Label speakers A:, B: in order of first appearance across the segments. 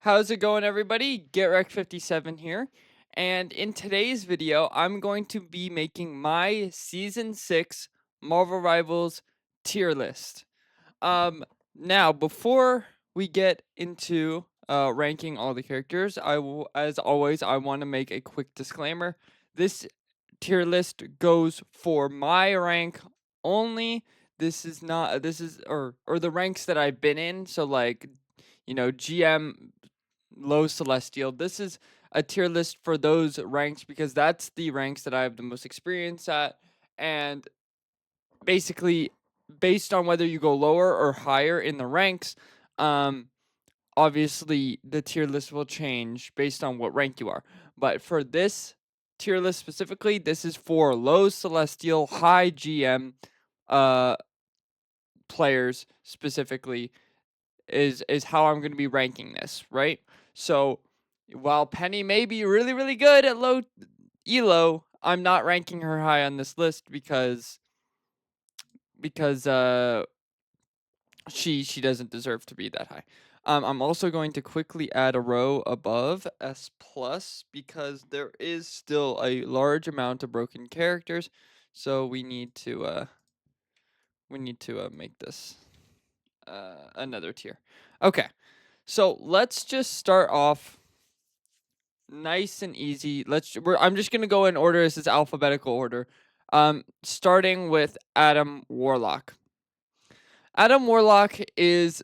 A: How's it going, everybody? GetRec57 here, and in today's video, I'm going to be making my Season 6 Marvel Rivals tier list. Now, before we get into ranking all the characters, as always, I want to make a quick disclaimer. This tier list goes for my rank only. This is not, this is, or the ranks that I've been in, so like, GM, low celestial. This is a tier list for those ranks because that's the ranks that I have the most experience at. And basically, based on whether you go lower or higher in the ranks, obviously the tier list will change based on what rank you are. But for this tier list specifically, this is for low celestial, high GM players specifically is how I'm going to be ranking this, right? So while Penny may be really, really good at low elo, I'm not ranking her high on this list because she doesn't deserve to be that high. I'm also going to quickly add a row above S plus because there is still a large amount of broken characters, so we need to make this another tier. Okay, so let's just start off nice and easy. I'm just gonna go in order. This is alphabetical order. Starting with Adam Warlock. Adam Warlock is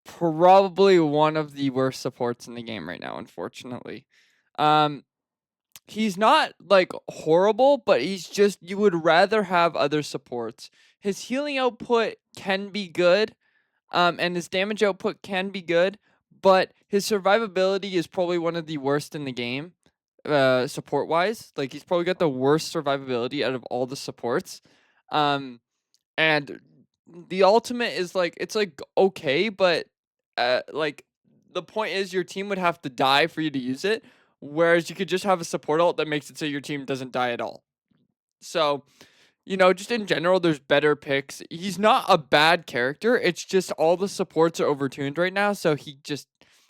A: probably one of the worst supports in the game right now, unfortunately. Um, he's not like horrible, but he's just you would rather have other supports. His healing output can be good, and his damage output can be good, but his survivability is probably one of the worst in the game, support wise. Like he's probably got the worst survivability out of all the supports. And the ultimate is like it's like okay, but like the point is your team would have to die for you to use it, whereas you could just have a support ult that makes it so your team doesn't die at all. So just in general, there's better picks. He's not a bad character. It's just all the supports are overtuned right now. So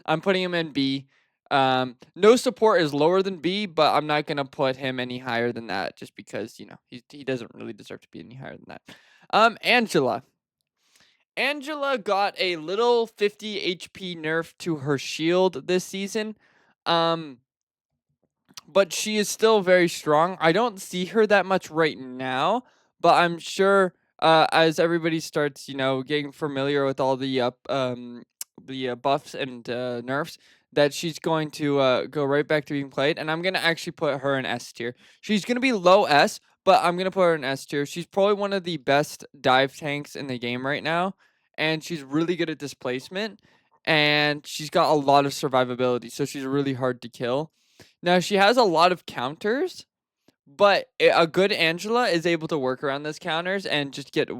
A: I'm putting him in B. No support is lower than B, but I'm not gonna put him any higher than that just because he doesn't really deserve to be any higher than that. Angela. Angela got a little 50 HP nerf to her shield this season. But she is still very strong. I don't see her that much right now, but I'm sure as everybody starts, getting familiar with all the buffs and nerfs, that she's going to go right back to being played. And I'm gonna actually put her in S tier. She's gonna be low S, but I'm gonna put her in S tier. She's probably one of the best dive tanks in the game right now, and she's really good at displacement, and she's got a lot of survivability, so she's really hard to kill. Now she has a lot of counters, but a good Angela is able to work around those counters and just get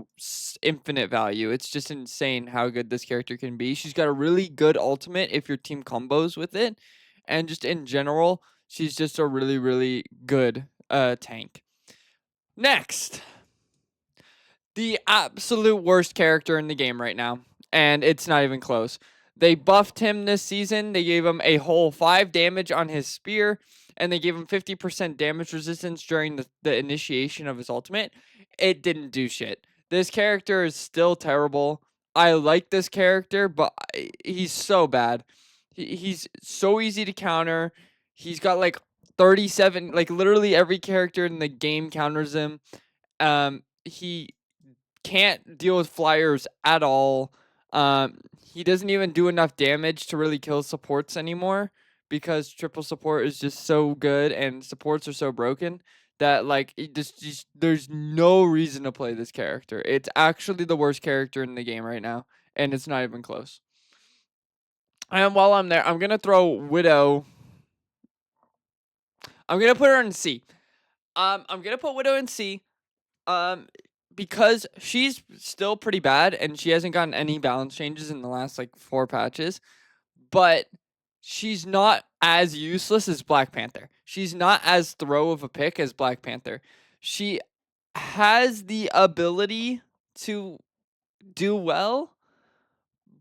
A: infinite value. It's just insane how good this character can be. She's got a really good ultimate if your team combos with it, and just in general, she's just a really, really good tank. Next, the absolute worst character in the game right now, and it's not even close. They buffed him this season. They gave him a whole 5 damage on his spear, and they gave him 50% damage resistance during the initiation of his ultimate. It didn't do shit. This character is still terrible. I like this character, but he's so bad. He's so easy to counter. He's got like 37, like literally every character in the game counters him. He can't deal with flyers at all. He doesn't even do enough damage to really kill supports anymore because triple support is just so good and supports are so broken that like there's no reason to play this character. It's actually the worst character in the game right now, and it's not even close. And while I'm there, I'm gonna throw Widow. I'm gonna put her in C. I'm gonna put Widow in C. Um, because she's still pretty bad and she hasn't gotten any balance changes in the last like 4 patches, but she's not as useless as Black Panther. She's not as throw of a pick as Black Panther. She has the ability to do well,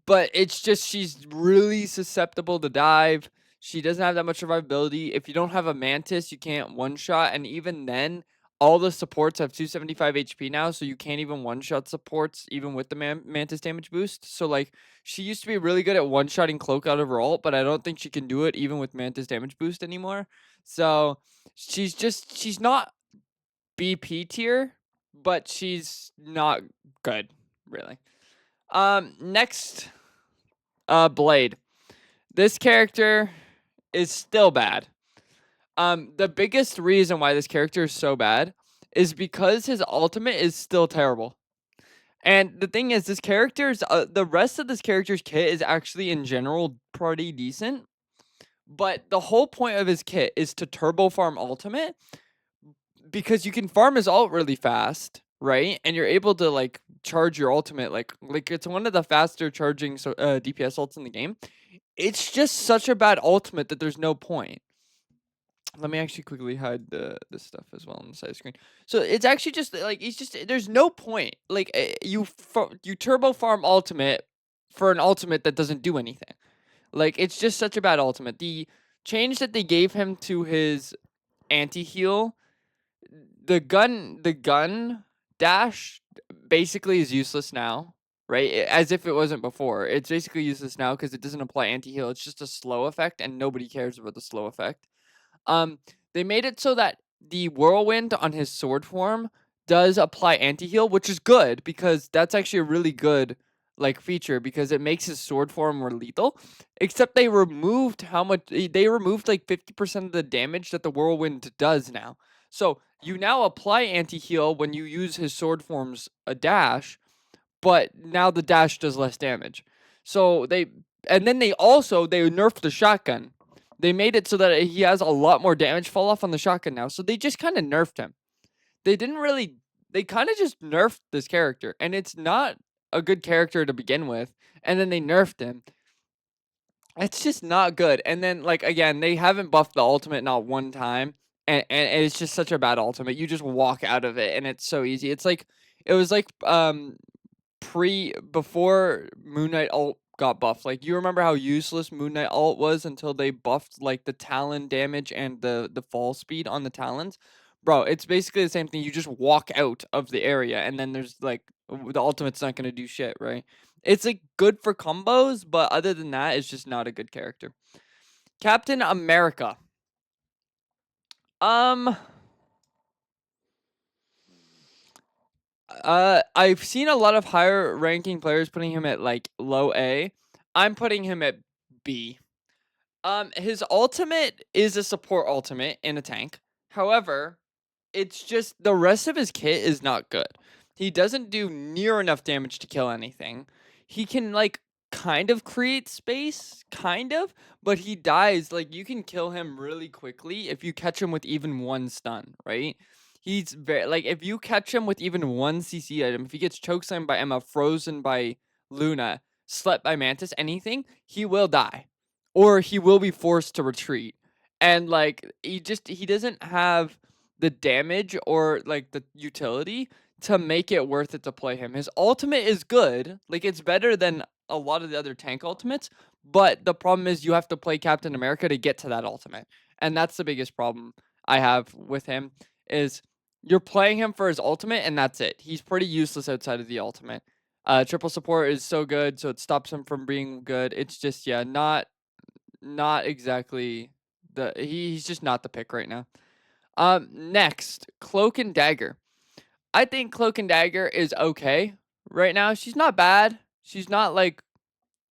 A: but it's just she's really susceptible to dive. She doesn't have that much survivability. If you don't have a mantis, you can't one shot, and even then, all the supports have 275 HP now, so you can't even one shot supports even with the mantis damage boost. So like she used to be really good at one shotting cloak out of her ult, but I don't think she can do it even with mantis damage boost anymore. So she's not BP tier, but she's not good really. Next, Blade. This character is still bad. The biggest reason why this character is so bad is because his ultimate is still terrible. And the thing is, this character's the rest of this character's kit is actually in general pretty decent. But the whole point of his kit is to turbo farm ultimate because you can farm his ult really fast, right? And you're able to like charge your ultimate like it's one of the faster charging DPS ults in the game. It's just such a bad ultimate that there's no point. Let me actually quickly hide this stuff as well on the side screen. So it's actually just like it's just there's no point. Like you turbo farm ultimate for an ultimate that doesn't do anything. Like it's just such a bad ultimate. The change that they gave him to his anti-heal, the gun dash basically is useless now, right? As if it wasn't before. It's basically useless now because it doesn't apply anti-heal. It's just a slow effect and nobody cares about the slow effect. Um, they made it so that the whirlwind on his sword form does apply anti-heal, which is good because that's actually a really good like feature because it makes his sword form more lethal. Except they removed they removed like 50% of the damage that the whirlwind does now. So you now apply anti-heal when you use his sword form's a dash, but now the dash does less damage. So they also they nerfed the shotgun. They made it so that he has a lot more damage fall off on the shotgun now. So they just kind of nerfed him. They didn't really they kind of just nerfed this character and it's not a good character to begin with and then they nerfed him. It's just not good. And then like again, they haven't buffed the ultimate not one time and it's just such a bad ultimate. You just walk out of it and it's so easy. It's like it was like before Moon Knight ult got buffed. Like you remember how useless Moon Knight ult was until they buffed like the talon damage and the fall speed on the talons. Bro, it's basically the same thing. You just walk out of the area and then there's like the ultimate's not gonna do shit, right? It's like good for combos, but other than that, it's just not a good character. Captain America. Um I've seen a lot of higher ranking players putting him at like low A. I'm putting him at B. His ultimate is a support ultimate in a tank. However, it's just the rest of his kit is not good. He doesn't do near enough damage to kill anything. He can like kind of create space, kind of, but he dies. Like you can kill him really quickly if you catch him with even one stun, right? He's very like if you catch him with even one CC item, if he gets chokeslammed by Emma, frozen by Luna, slept by Mantis, anything, he will die. Or he will be forced to retreat. And like he doesn't have the damage or like the utility to make it worth it to play him. His ultimate is good. Like it's better than a lot of the other tank ultimates, but the problem is you have to play Captain America to get to that ultimate. And that's the biggest problem I have with him is you're playing him for his ultimate and that's it. He's pretty useless outside of the ultimate. Triple support is so good, so it stops him from being good. It's just yeah, not exactly he's just not the pick right now. Next, Cloak and Dagger. I think Cloak and Dagger is okay right now. She's not bad. She's not like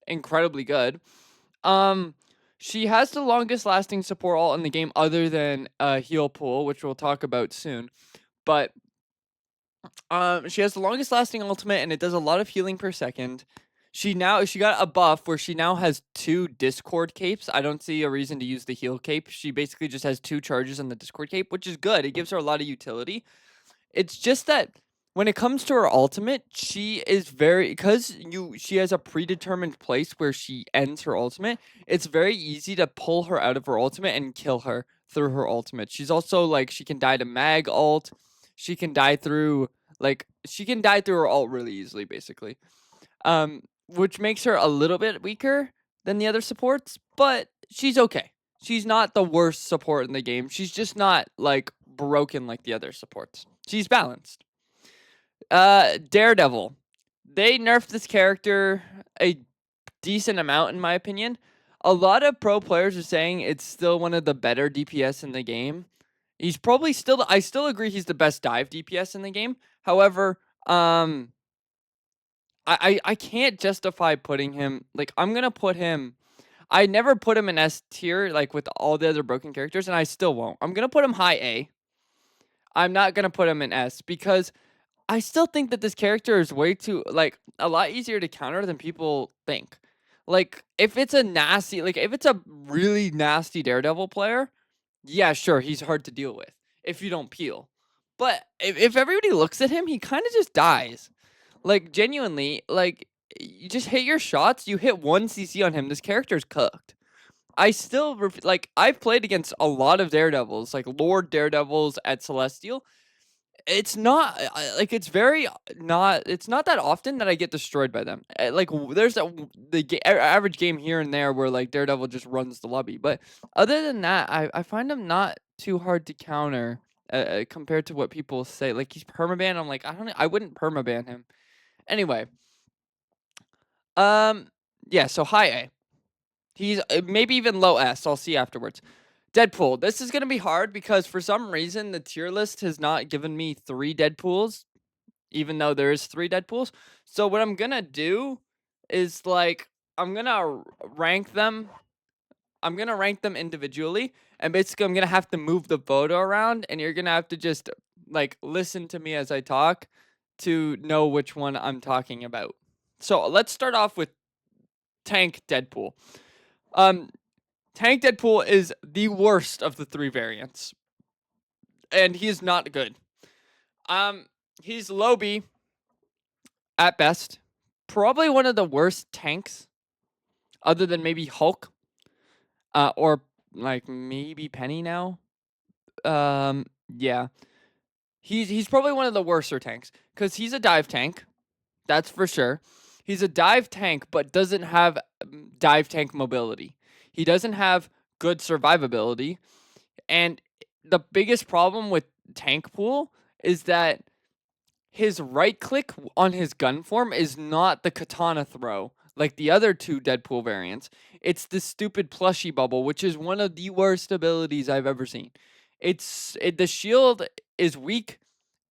A: incredibly good. Um, she has the longest lasting support ult in the game other than Heal Pool, which we'll talk about soon. But she has the longest lasting ultimate and it does a lot of healing per second. She got a buff where she now has 2 Discord capes. I don't see a reason to use the heal cape. She basically just has 2 charges on the Discord cape, which is good. It gives her a lot of utility. It's just that when it comes to her ultimate, she is very she has a predetermined place where she ends her ultimate. It's very easy to pull her out of her ultimate and kill her through her ultimate. She's also like she can die to mag ult. She can die through her ult really easily basically. which makes her a little bit weaker than the other supports, but she's okay. She's not the worst support in the game. She's just not like broken like the other supports. She's balanced. Daredevil. They nerfed this character a decent amount in my opinion. A lot of pro players are saying it's still one of the better DPS in the game. He's probably still I still agree he's the best dive DPS in the game. However, I can't justify putting him like I'm gonna put him. I never put him in S tier like with all the other broken characters, and I still won't. I'm gonna put him high A. I'm not gonna put him in S because I still think that this character is way too like a lot easier to counter than people think. Like if it's a nasty, like if it's a really nasty Daredevil player, yeah, sure, he's hard to deal with if you don't peel. But if everybody looks at him, he kind of just dies. Like genuinely, like you just hit your shots, you hit 1 CC on him, this character's cooked. I still like I've played against a lot of Daredevils, like Lord Daredevils at Celestial. It's not like it's very not it's not that often that I get destroyed by them. Like there's average game here and there where like Daredevil just runs the lobby, but other than that, I find him not too hard to counter compared to what people say. Like he's permaban. I'm like I wouldn't permaban him anyway. Um, yeah. So high A. He's maybe even low S. I'll see afterwards. Deadpool. This is gonna be hard because for some reason the tier list has not given me 3 Deadpools, even though there is 3 Deadpools. So what I'm gonna do is like I'm gonna rank them. I'm gonna rank them individually, and basically I'm gonna have to move the photo around, and you're gonna have to just like listen to me as I talk to know which one I'm talking about. So let's start off with Tank Deadpool. Um, Tank Deadpool is the worst of the 3 variants, and he is not good. Um, he's low B at best. Probably one of the worst tanks, other than maybe Hulk, or like maybe Penny now. Yeah, he's probably one of the worser tanks because he's a dive tank. That's for sure. He's a dive tank, but doesn't have dive tank mobility. He doesn't have good survivability, and the biggest problem with Tank Pool is that his right click on his gun form is not the katana throw like the other 2 Deadpool variants. It's the stupid plushie bubble, which is one of the worst abilities I've ever seen. The shield is weak,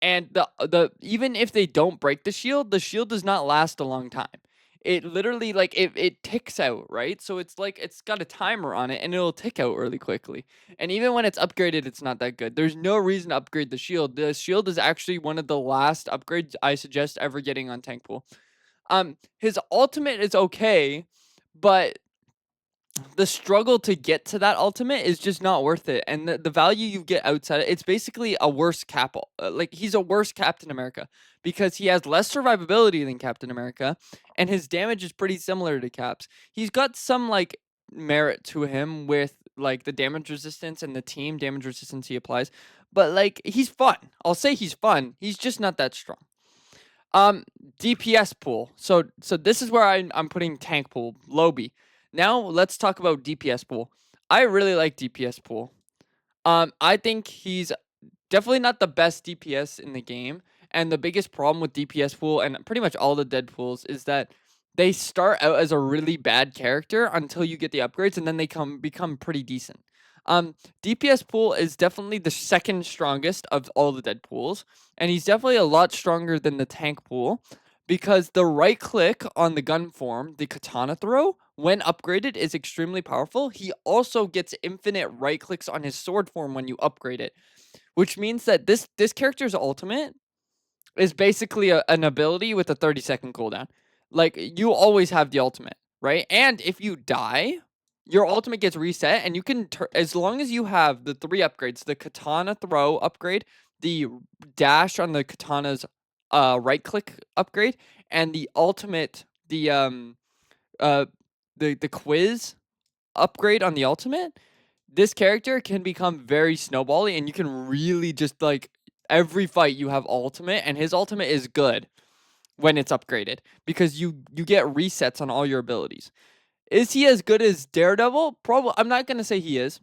A: and the even if they don't break the shield does not last a long time. It literally like it ticks out, right? So it's like it's got a timer on it and it'll tick out really quickly. And even when it's upgraded, it's not that good. There's no reason to upgrade the shield. The shield is actually one of the last upgrades I suggest ever getting on Tank Pool. His ultimate is okay, but the struggle to get to that ultimate is just not worth it, and the value you get outside it's basically a worse like he's a worse Captain America because he has less survivability than Captain America, and his damage is pretty similar to Cap's. He's got some like merit to him with like the damage resistance and the team damage resistance he applies, but like he's fun. I'll say he's fun. He's just not that strong. Um, DPS pool. So this is where I'm putting Tank Pool, Lobby. Now let's talk about DPS pool. I really like DPS pool. I think he's definitely not the best DPS in the game. And the biggest problem with DPS pool and pretty much all the Deadpools is that they start out as a really bad character until you get the upgrades, and then they become pretty decent. DPS pool is definitely the second strongest of all the Deadpools, and he's definitely a lot stronger than the tank pool because the right click on the gun form, the katana throw, when upgraded is extremely powerful. He also gets infinite right clicks on his sword form when you upgrade it, which means that this character's ultimate is basically an ability with a 30-second cooldown. Like you always have the ultimate, right? And if you die, your ultimate gets reset, and you can as long as you have the 3 upgrades: the katana throw upgrade, the dash on the katana's right click upgrade, and the ultimate uh the quiz upgrade on the ultimate. This character can become very snowbally, and you can really just like every fight you have ultimate, and his ultimate is good. when it's upgraded because you get resets on all your abilities. Is he as good as Daredevil? Probably. I'm not gonna say he is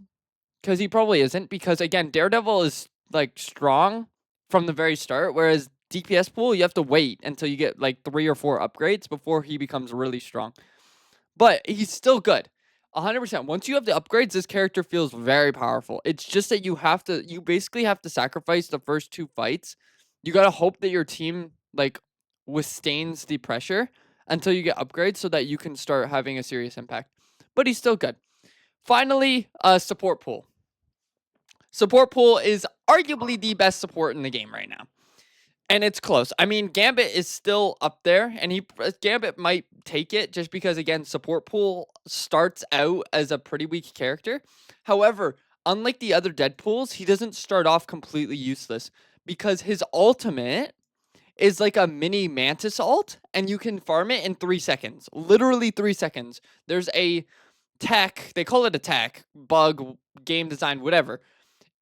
A: because he probably isn't. Because again, Daredevil is like strong from the very start, whereas DPS pool you have to wait until you get like 3 or 4 upgrades before he becomes really strong. But he's still good. 100%. Once you have the upgrades, this character feels very powerful. It's just that you basically have to sacrifice the first 2 fights. You got to hope that your team like withstands the pressure until you get upgrades so that you can start having a serious impact. But he's still good. Finally, support pool. Support pool is arguably the best support in the game right now. And it's close. I mean, Gambit is still up there, and Gambit might take it just because, again, support pool starts out as a pretty weak character. However, unlike the other Deadpools, he doesn't start off completely useless because his ultimate is like a mini Mantis ult, and you can farm it in 3 seconds. Literally 3 seconds. There's a tech, they call it a tech, bug, game design, whatever.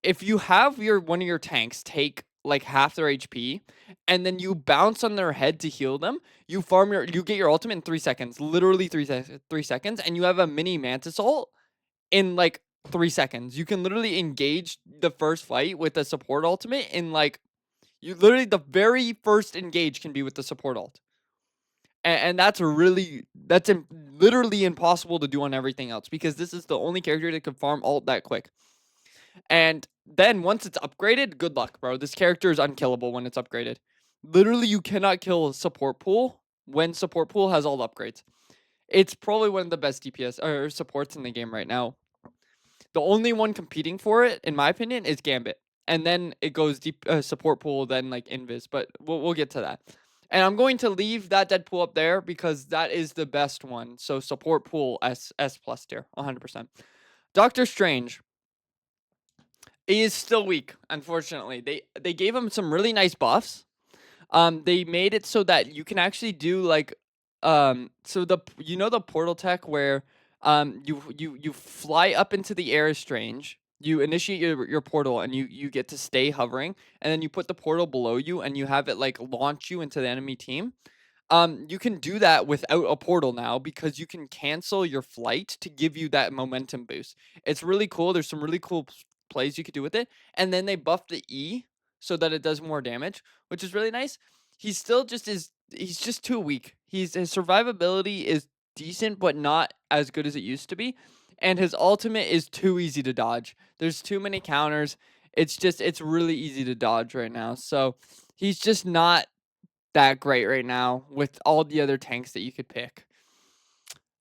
A: If you have one of your tanks take like half their HP and then you bounce on their head to heal them, you get your ultimate in 3 seconds. Literally 3 seconds, and you have a mini Mantis ult in like 3 seconds. You can literally engage the first fight with a support ultimate in like the very first engage can be with the support ult. And that's literally impossible to do on everything else because this is the only character that can farm ult that quick. And then once it's upgraded, good luck, bro. This character is unkillable when it's upgraded. Literally, you cannot kill support pool when support pool has all upgrades. It's probably one of the best DPS or supports in the game right now. The only one competing for it, in my opinion, is Gambit. And then it goes deep support pool, then like Invis. But we'll get to that. And I'm going to leave that Deadpool up there because that is the best one. So support pool S plus tier, 100%. Doctor Strange. He is still weak, unfortunately. They gave him some really nice buffs. They made it so that you can actually do like so the portal tech where you fly up into the air is strange. You initiate your portal and you get to stay hovering, and then you put the portal below you and you have it like launch you into the enemy team. You can do that without a portal now because you can cancel your flight to give you that momentum boost. It's really cool. There's some really cool plays you could do with it. And then they buffed the E so that it does more damage, which is really nice. He's just too weak. His survivability is decent, but not as good as it used to be. And his ultimate is too easy to dodge. There's too many counters. It's really easy to dodge right now. So he's just not that great right now with all the other tanks that you could pick.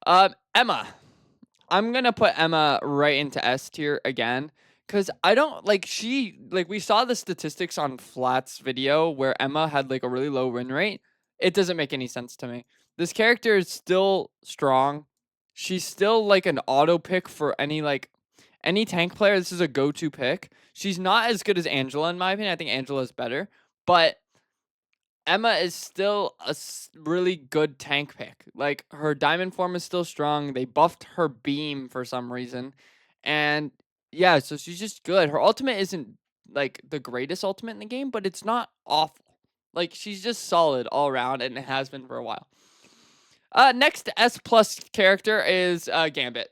A: Emma. I'm gonna put Emma right into S tier again. Cause I don't like we saw the statistics on Flat's video where Emma had like a really low win rate. It doesn't make any sense to me. This character is still strong. She's still like an auto pick for any tank player. This is a go-to pick. She's not as good as Angela in my opinion. I think Angela's better, but Emma is still a really good tank pick. Like her diamond form is still strong. They buffed her beam for some reason. And yeah, so she's just good. Her ultimate isn't like the greatest ultimate in the game, but it's not awful. Like she's just solid all around and it has been for a while. Next S plus character is Gambit.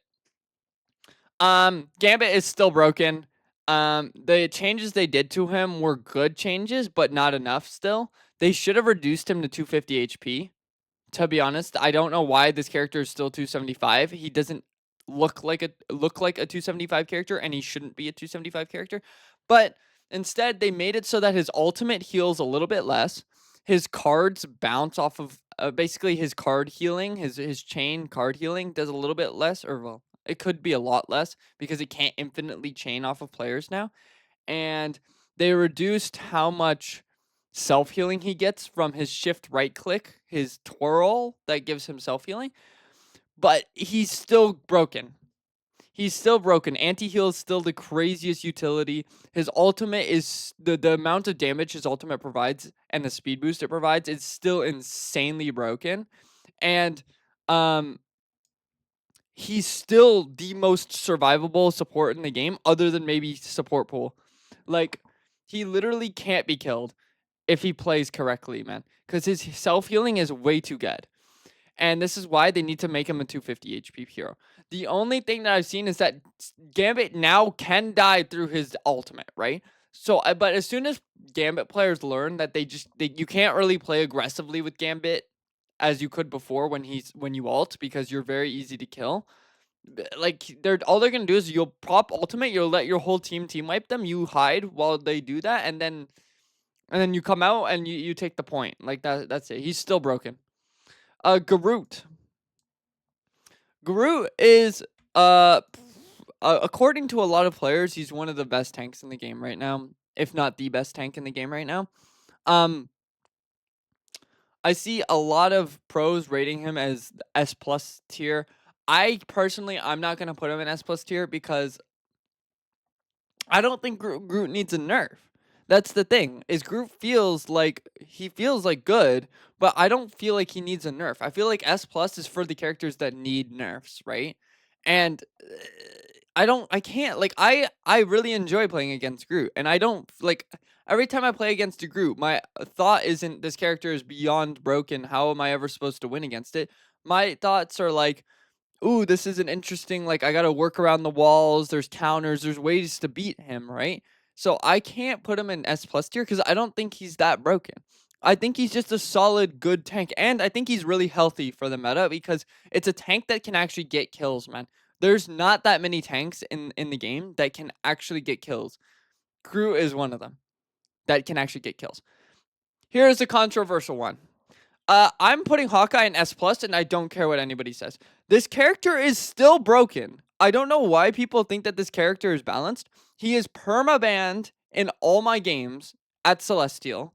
A: Gambit is still broken. The changes they did to him were good changes, but not enough still. They should have reduced him to 250 HP. To be honest, I don't know why this character is still 275. He doesn't look like a 275 character, and he shouldn't be a 275 character. But instead, they made it so that his ultimate heals a little bit less. His cards bounce off of basically his card healing, his chain card healing does a little bit less, or well, it could be a lot less because it can't infinitely chain off of players now. And they reduced how much self-healing he gets from his shift right click, his twirl that gives him self-healing. But he's still broken. He's still broken. Anti-heal is still the craziest utility. His ultimate is the amount of damage his ultimate provides and the speed boost it provides is still insanely broken. And he's still the most survivable support in the game other than maybe support pool. Like he literally can't be killed. if he plays correctly, man. Because his self healing is way too good. And this is why they need to make him a 250 HP hero. The only thing that I've seen is that Gambit now can die through his ultimate, right? So, but as soon as Gambit players learn that you can't really play aggressively with Gambit as you could before when you ult, because you're very easy to kill. Like they're gonna do is you'll pop ultimate, you'll let your whole team wipe them, you hide while they do that, and then you come out and you take the point. Like that's it. He's still broken. Garut. Garut is according to a lot of players, he's one of the best tanks in the game right now, if not the best tank in the game right now. Um, I see a lot of pros rating him as S plus tier. I personally, I'm not gonna put him in S plus tier because I don't think Groot needs a nerf. That's the thing. Is Groot feels like good, but I don't feel like he needs a nerf. I feel like S plus is for the characters that need nerfs, right? And I can't like I really enjoy playing against Groot, and I don't like every time I play against a Groot, my thought isn't this character is beyond broken. How am I ever supposed to win against it? My thoughts are like, ooh, this is an interesting, like, I gotta work around the walls, there's counters, there's ways to beat him, right? So I can't put him in S plus tier because I don't think he's that broken. I think he's just a solid, good tank, and I think he's really healthy for the meta because it's a tank that can actually get kills, man. There's not that many tanks in the game that can actually get kills. Groot is one of them that can actually get kills. Here's a controversial one. I'm putting Hawkeye in S plus, and I don't care what anybody says. This character is still broken. I don't know why people think that this character is balanced. He is perma-banned in all my games at Celestial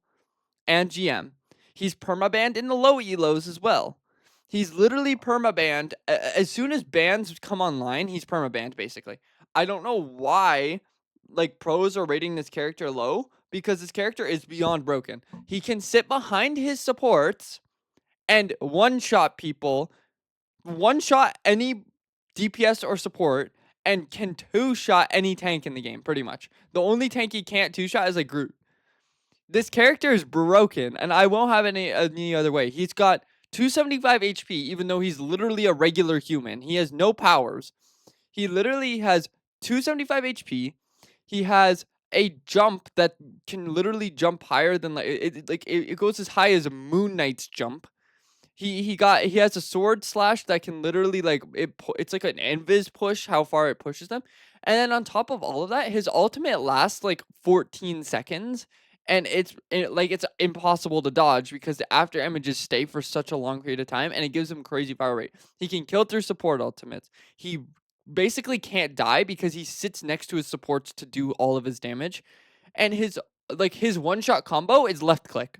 A: and GM. He's perma-banned in the low elos as well. He's literally perma-banned. As soon as bans come online, he's perma-banned, basically. I don't know why, like, pros are rating this character low, because this character is beyond broken. He can sit behind his supports and one-shot people, one-shot any DPS or support, and can two-shot any tank in the game, pretty much. The only tank he can't two-shot is like Groot. This character is broken, and I won't have any other way. He's got 275 HP, even though he's literally a regular human. He has no powers. He literally has 275 HP. He has a jump that can literally jump higher than it goes as high as a Moon Knight's jump. He has a sword slash that can literally it's like an invis push how far it pushes them. And then on top of all of that, his ultimate lasts like 14 seconds, and it's impossible to dodge because the after images stay for such a long period of time, and it gives him crazy power rate. He can kill through support ultimates. He basically can't die because he sits next to his supports to do all of his damage. And his one-shot combo is left click.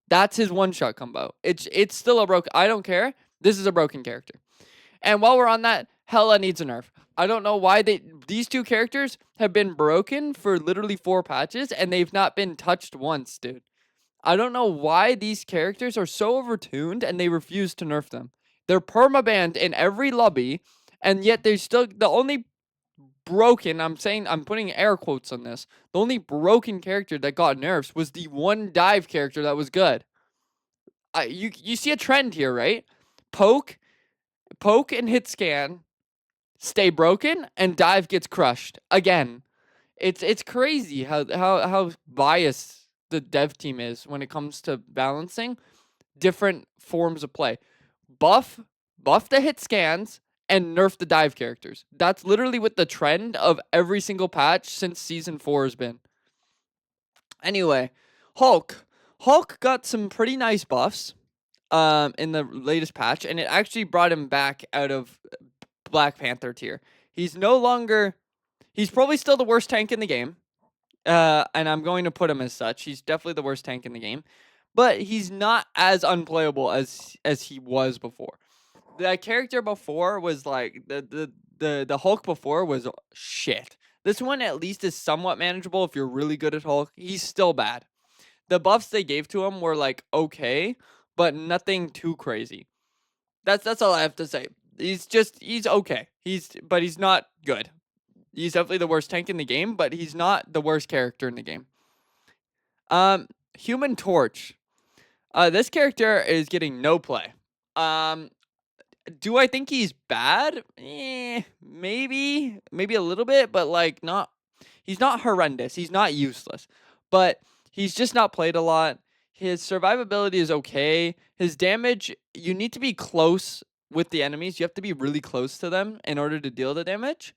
A: That's his one-shot combo. It's still a broken. I don't care. This is a broken character. And while we're on that, Hela needs a nerf. I don't know why these two characters have been broken for literally 4 patches and they've not been touched once, dude. I don't know why these characters are so overtuned and they refuse to nerf them. They're permabanned in every lobby, and yet they're still the only broken. I'm putting air quotes on this. The only broken character that got nerfs was the one dive character that was good. You see a trend here, right? Poke and hit scan stay broken, and dive gets crushed again. It's crazy how biased the dev team is when it comes to balancing different forms of play. Buff the hit scans and nerf the dive characters. That's literally what the trend of every single patch since season 4 has been. Anyway, Hulk got some pretty nice buffs in the latest patch, and it actually brought him back out of Black Panther tier. He's probably still the worst tank in the game. And I'm going to put him as such. He's definitely the worst tank in the game, but he's not as unplayable as he was before. That character before was like the Hulk before was shit. This one at least is somewhat manageable if you're really good at Hulk. He's still bad. The buffs they gave to him were like okay, but nothing too crazy. That's all I have to say. He's okay. But he's not good. He's definitely the worst tank in the game, but he's not the worst character in the game. Human Torch. This character is getting no play. Um, do I think he's bad? Maybe a little bit, but like not. He's not horrendous. He's not useless, but he's just not played a lot. His survivability is okay. His damage, you need to be close with the enemies. You have to be really close to them in order to deal the damage.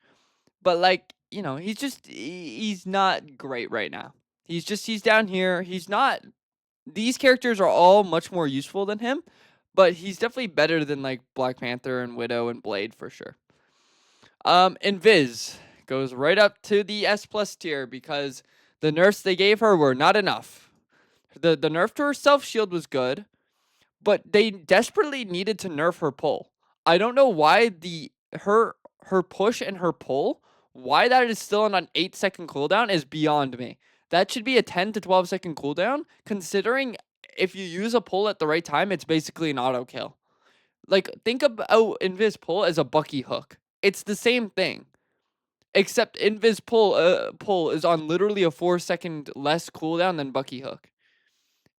A: But like, he's not great right now. He's down here. He's not. These characters are all much more useful than him, but he's definitely better than like Black Panther and Widow and Blade for sure. Invis goes right up to the S plus tier because the nerfs they gave her were not enough. The nerf to her self shield was good, but they desperately needed to nerf her pull. I don't know why her push and her pull, why that is still on an 8-second cooldown is beyond me. That should be a 10 to 12-second cooldown, considering if you use a pull at the right time, it's basically an auto kill. Like, think about Invis pull as a Bucky hook. It's the same thing. Except Invis pull is on literally a 4-second less cooldown than Bucky hook.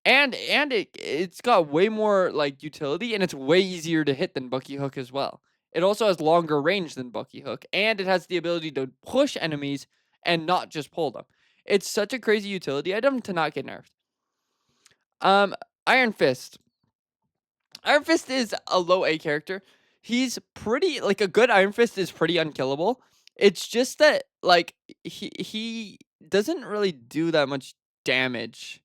A: And it's got way more like utility, and it's way easier to hit than Bucky hook as well. It also has longer range than Bucky hook, and it has the ability to push enemies and not just pull them. It's such a crazy utility item to not get nerfed. Iron Fist. Iron Fist is a low A character. He's pretty like a good Iron Fist is pretty unkillable. It's just that like he doesn't really do that much damage.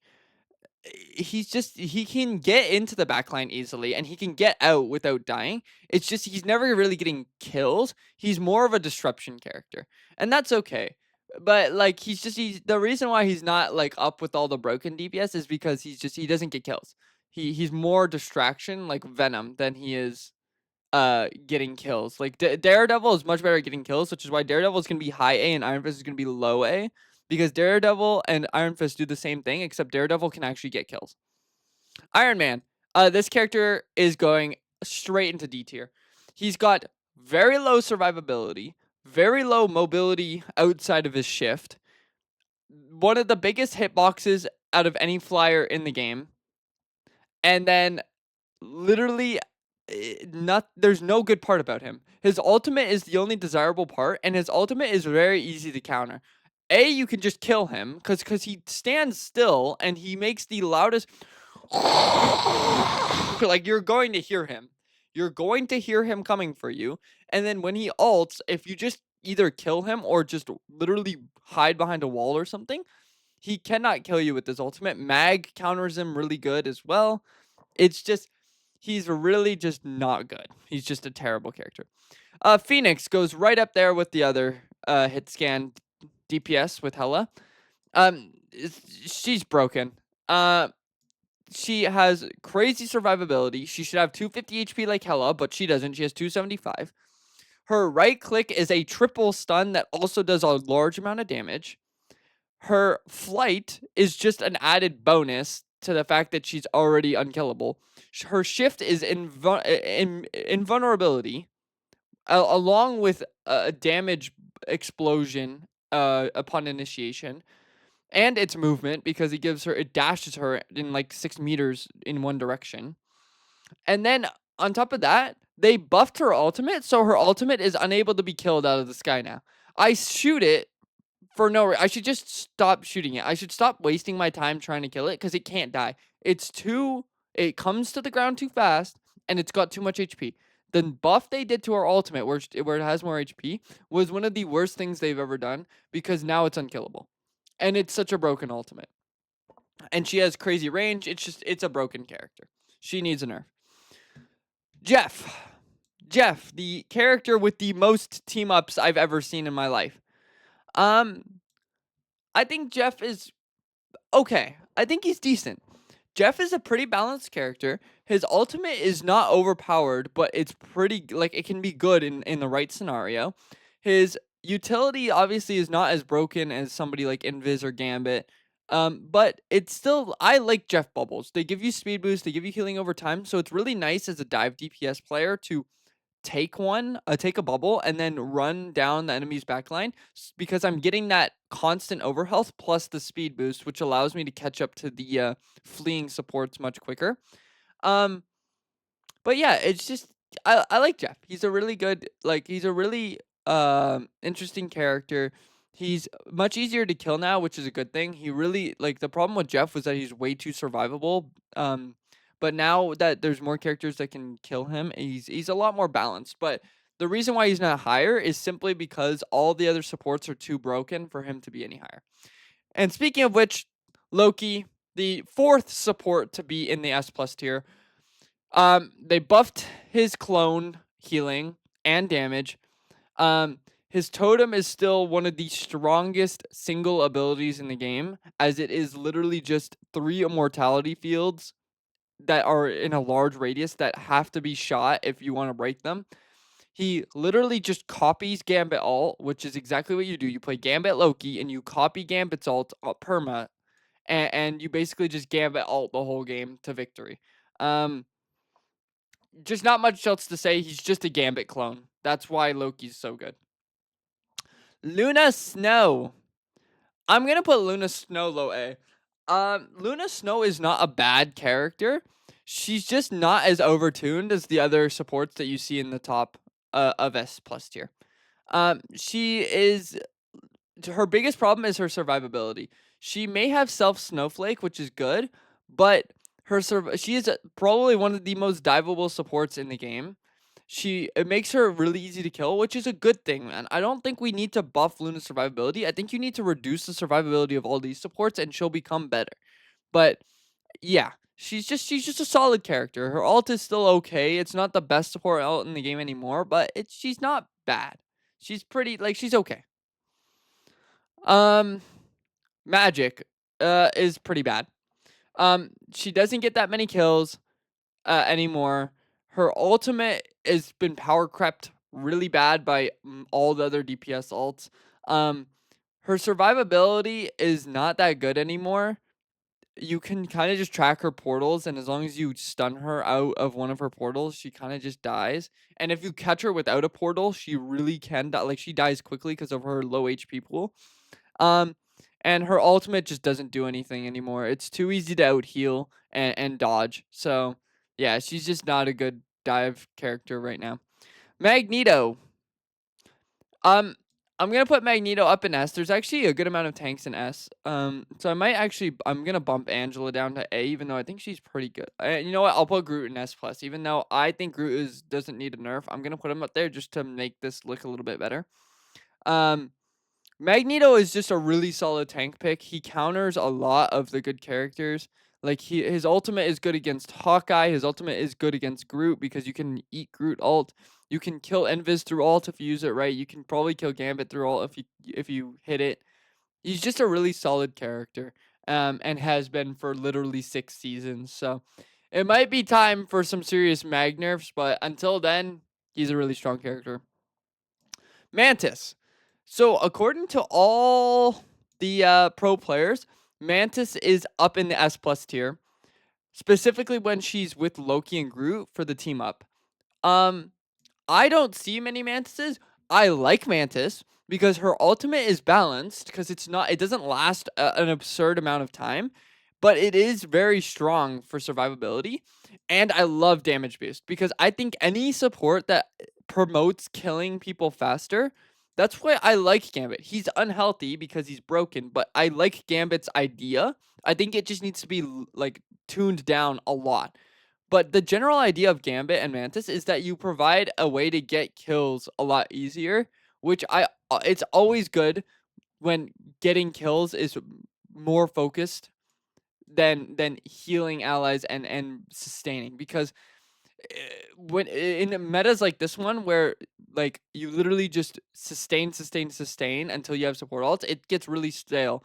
A: He can get into the backline easily and he can get out without dying. It's just he's never really getting kills. He's more of a disruption character. And that's okay. But like he's the reason why he's not like up with all the broken DPS is because he doesn't get kills. He's more distraction like Venom than he is getting kills. Like Daredevil is much better at getting kills, which is why Daredevil is going to be high A and Iron Fist is going to be low A, because Daredevil and Iron Fist do the same thing, except Daredevil can actually get kills. Iron Man. This character is going straight into D tier. He's got very low survivability, very low mobility outside of his shift, one of the biggest hitboxes out of any flyer in the game, and then literally not there's no good part about him. His ultimate is the only desirable part, and his ultimate is very easy to counter. You can just kill him because he stands still and he makes the loudest like you're going to hear him. You're going to hear him coming for you. And then when he ults, if you just either kill him or just literally hide behind a wall or something, he cannot kill you with his ultimate. Mag counters him really good as well. It's just he's really just not good. He's just a terrible character. Phoenix goes right up there with the other hit scan DPS with Hela. She's broken. She has crazy survivability. She should have 250 HP like Hela, but she doesn't. She has 275. Her right click is a triple stun that also does a large amount of damage. Her flight is just an added bonus to the fact that she's already unkillable. Her shift is invulnerability, along with a damage explosion upon initiation, and its movement because it dashes her in like 6 meters in one direction. And then on top of that, they buffed her ultimate, so her ultimate is unable to be killed out of the sky now. I shoot it for no reason. I should just stop shooting it. I should stop wasting my time trying to kill it because it can't die. It comes to the ground too fast and it's got too much HP. The buff they did to our ultimate, where it has more HP, was one of the worst things they've ever done because now it's unkillable. And it's such a broken ultimate. And she has crazy range. It's a broken character. She needs a nerf. Jeff. Jeff, the character with the most team ups I've ever seen in my life. I think Jeff is okay. I think he's decent. Jeff is a pretty balanced character. His ultimate is not overpowered, but it's pretty like it can be good in the right scenario. His utility obviously is not as broken as somebody like Invis or Gambit. But it's still I like Jeff bubbles. They give you speed boost, they give you healing over time, so it's really nice as a dive DPS player to take take a bubble, and then run down the enemy's backline because I'm getting that constant overhealth plus the speed boost, which allows me to catch up to the fleeing supports much quicker. Um, but yeah, it's just I like Jeff. He's a really good he's a really interesting character. He's much easier to kill now, which is a good thing. He really the problem with Jeff was that he's way too survivable. But now that there's more characters that can kill him, he's a lot more balanced. But the reason why he's not higher is simply because all the other supports are too broken for him to be any higher. And speaking of which, Loki, the fourth support to be in the S plus tier, they buffed his clone healing and damage. His totem is still one of the strongest single abilities in the game, as it is literally just 3 immortality fields that are in a large radius that have to be shot if you want to break them. He literally just copies Gambit ult, which is exactly what you do. You play Gambit Loki and you copy Gambit's ult perma, and you basically just Gambit ult the whole game to victory. Just not much else to say. He's just a Gambit clone. That's why Loki's so good. Luna Snow. I'm gonna put Luna Snow low A. Luna Snow is not a bad character. She's just not as overtuned as the other supports that you see in the top of S plus tier. She is Her biggest problem is her survivability. She may have self snowflake, which is good, but she is probably one of the most diveable supports in the game. It makes her really easy to kill, which is a good thing, man. I don't think we need to buff Luna's survivability. I think you need to reduce the survivability of all these supports, and she'll become better. But yeah, she's just a solid character. Her ult is still okay. It's not the best support ult in the game anymore, but she's not bad. She's pretty she's okay. Um, Magic is pretty bad. She doesn't get that many kills anymore. Her ultimate has been power crept really bad by all the other DPS ults. Her survivability is not that good anymore. You can kind of just track her portals, and as long as you stun her out of one of her portals, she kind of just dies. And if you catch her without a portal, she really can die. She dies quickly because of her low HP pool. Um, and her ultimate just doesn't do anything anymore. It's too easy to out heal and dodge. So yeah, she's just not a good dive character right now. Magneto. Um, I'm gonna put Magneto up in S. There's actually a good amount of tanks in S. So I'm gonna bump Angela down to A, even though I think she's pretty good. You know what? I'll put Groot in S plus, even though I think Groot doesn't need a nerf. I'm gonna put him up there just to make this look a little bit better. Um, Magneto is just a really solid tank pick. He counters a lot of the good characters. His ultimate is good against Hawkeye. His ultimate is good against Groot because you can eat Groot ult. You can kill Envis through ult if you use it right. You can probably kill Gambit through ult if you hit it. He's just a really solid character. And has been for literally 6 seasons. So it might be time for some serious mag nerfs, but until then, he's a really strong character. Mantis. So according to all the pro players, Mantis is up in the S plus tier, specifically when she's with Loki and Groot for the team up. Um, I don't see many Mantises. I like Mantis because her ultimate is balanced because it doesn't last an absurd amount of time, but it is very strong for survivability. And I love damage boost because I think any support that promotes killing people faster, that's why I like Gambit. He's unhealthy because he's broken, but I like Gambit's idea. I think it just needs to be tuned down a lot. But the general idea of Gambit and Mantis is that you provide a way to get kills a lot easier, which it's always good when getting kills is more focused than healing allies and sustaining, because when in metas like this one where you literally just sustain until you have support ults, it gets really stale.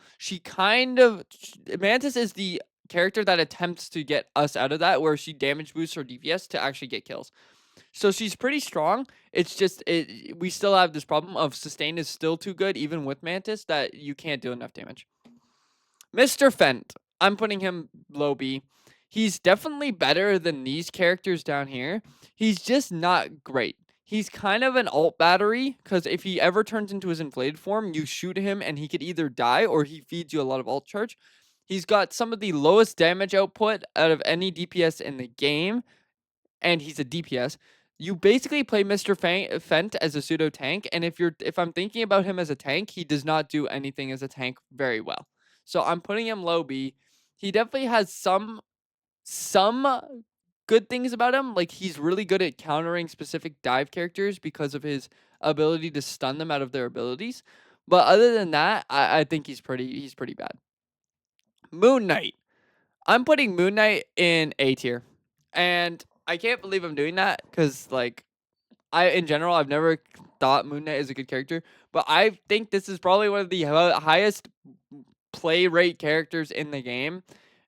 A: Mantis is the character that attempts to get us out of that, where she damage boosts her DPS to actually get kills. So she's pretty strong. It's just we still have this problem of sustain is still too good even with Mantis, that you can't do enough damage. Mr. Fent. I'm putting him low B. He's definitely better than these characters down here. He's just not great. He's kind of an alt battery because if he ever turns into his inflated form, you shoot him and he could either die or he feeds you a lot of alt charge. He's got some of the lowest damage output out of any DPS in the game, and he's a DPS. You basically play Mr. Fent as a pseudo tank, and if I'm thinking about him as a tank, he does not do anything as a tank very well. So I'm putting him low B. He definitely has some good things about him. Like he's really good at countering specific dive characters because of his ability to stun them out of their abilities. But other than that, I think he's pretty bad. Moon Knight. I'm putting Moon Knight in A tier. And I can't believe I'm doing that because like in general I've never thought Moon Knight is a good character, but I think this is probably one of the highest play rate characters in the game,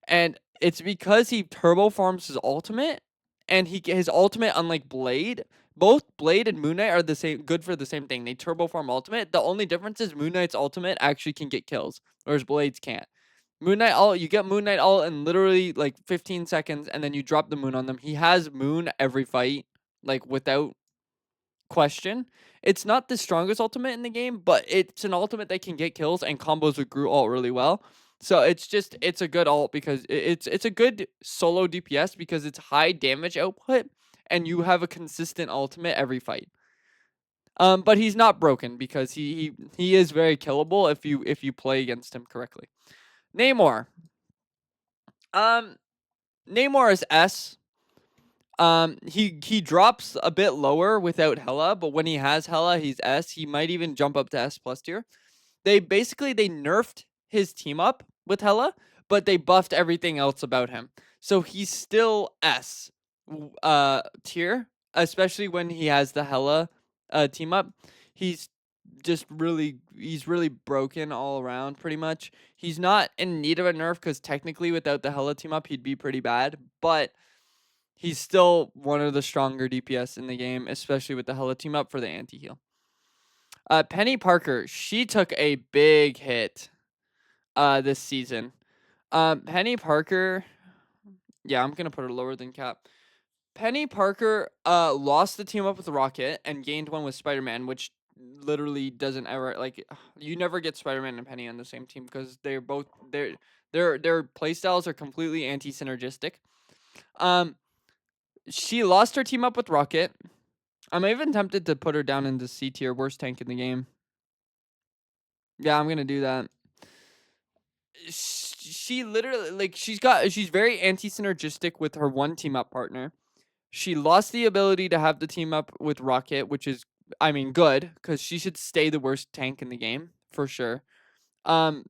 A: and it's because he turbo farms his ultimate, and his ultimate, unlike Blade, both Blade and Moon Knight are the same, good for the same thing. They turbo farm ultimate. The only difference is Moon Knight's ultimate actually can get kills, whereas Blade's can't. Moon Knight ult, you get Moon Knight ult in literally like 15 seconds, and then you drop the moon on them. He has moon every fight, like without question. It's not the strongest ultimate in the game, but it's an ultimate that can get kills and combos with Groot ult really well. So it's a good ult because it's a good solo DPS because it's high damage output and you have a consistent ultimate every fight. But he's not broken because he is very killable if you play against him correctly. Namor. Um, Namor is S. He drops a bit lower without Hela, but when he has Hela, he's S. He might even jump up to S plus tier. They nerfed his team up with Hela, but they buffed everything else about him. So he's still S tier, especially when he has the Hela team up. He's he's really broken all around pretty much. He's not in need of a nerf because technically without the Hela team up, he'd be pretty bad, but he's still one of the stronger DPS in the game, especially with the Hela team up for the anti-heal. Penny Parker, she took a big hit this season. Penny Parker, yeah, I'm going to put her lower than Cap. Penny Parker lost the team up with Rocket and gained one with Spider-Man, which literally doesn't ever, like, you never get Spider-Man and Penny on the same team because they're both their playstyles are completely anti-synergistic. She lost her team up with Rocket. I'm even tempted to put her down into C tier, worst tank in the game. Yeah, I'm gonna do that. She literally, like, she's very anti-synergistic with her one team up partner. She lost the ability to have the team up with Rocket, which is, I mean, good because she should stay the worst tank in the game for sure. Um,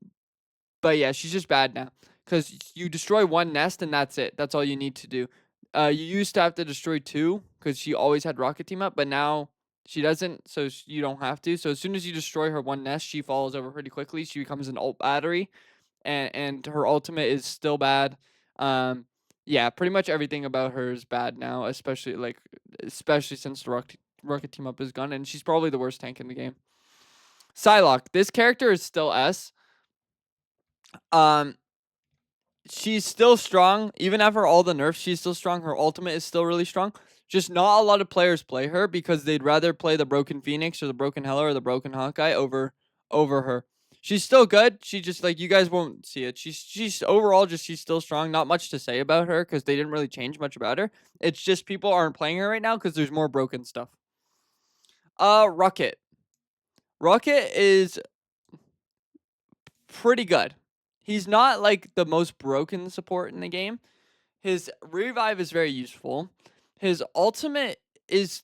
A: But yeah, she's just bad now because you destroy one nest and that's it. That's all you need to do. You used to have to destroy two because she always had Rocket team up, but now she doesn't, so you don't have to. So as soon as you destroy her one nest, she falls over pretty quickly. She becomes an ult battery, and her ultimate is still bad. Um, yeah, pretty much everything about her is bad now, especially since the Rocket team up is gone, and she's probably the worst tank in the game. Psylocke, this character is still S. Um, she's still strong. Even after all the nerfs, she's still strong. Her ultimate is still really strong. Just not a lot of players play her because they'd rather play the broken Phoenix or the broken Hela or the broken Hawkeye over her. She's still good. She just, like, you guys won't see it. She's overall just, she's still strong. Not much to say about her because they didn't really change much about her. It's just people aren't playing her right now because there's more broken stuff. Rocket. Rocket is pretty good. He's not like the most broken support in the game. His revive is very useful. His ultimate is,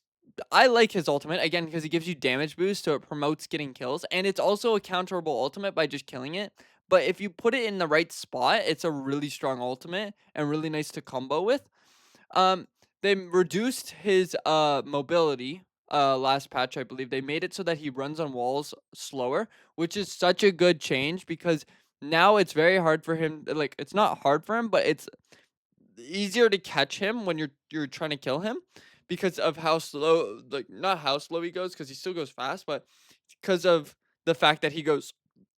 A: I like his ultimate again because it gives you damage boost, so it promotes getting kills, and it's also a counterable ultimate by just killing it. But if you put it in the right spot, it's a really strong ultimate and really nice to combo with. Um, they reduced his mobility last patch, I believe. They made it so that he runs on walls slower, which is such a good change because now it's very hard for him, like, it's not hard for him, but it's easier to catch him when you're trying to kill him because of how slow, like, not how slow he goes because he still goes fast, but because of the fact that he goes